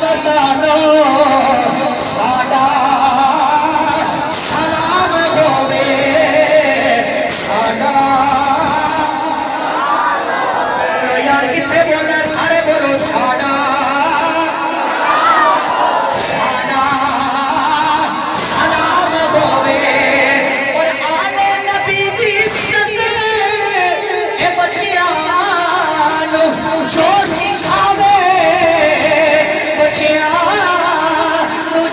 वतानो साडा सलाम होवे साडा। यार कितने बोलना सारे बोलो साडा साडा सलाम होवे। और आले नबी दी इज्जत ए बच्चियां जो सिखावे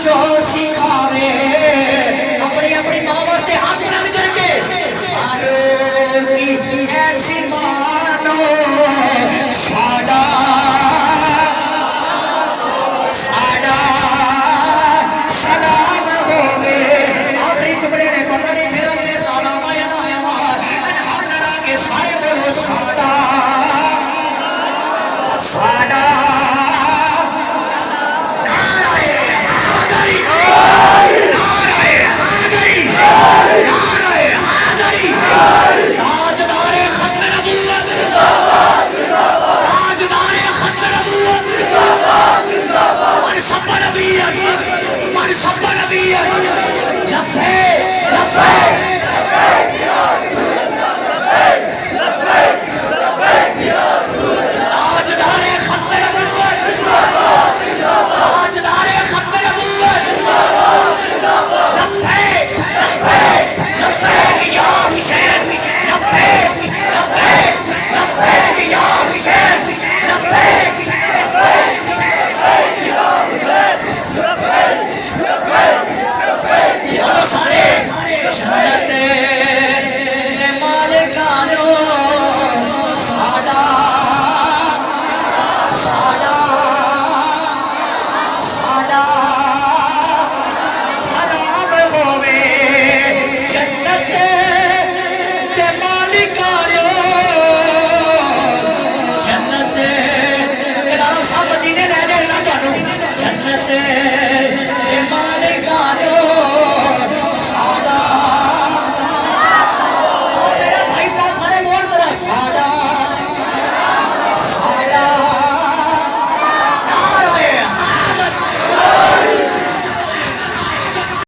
जो सिखावे अपनी अपनी मां वास्ते हाथ बुलंद करके फारूकी ऐसी मानो साडा साडा सलाम होवे। आखिरी चुपड़े ने पता नहीं फिर अगले साल आया ना आया बाहर हाथ लगा के सारे बोलो साडा साडा। नाराए हैदरी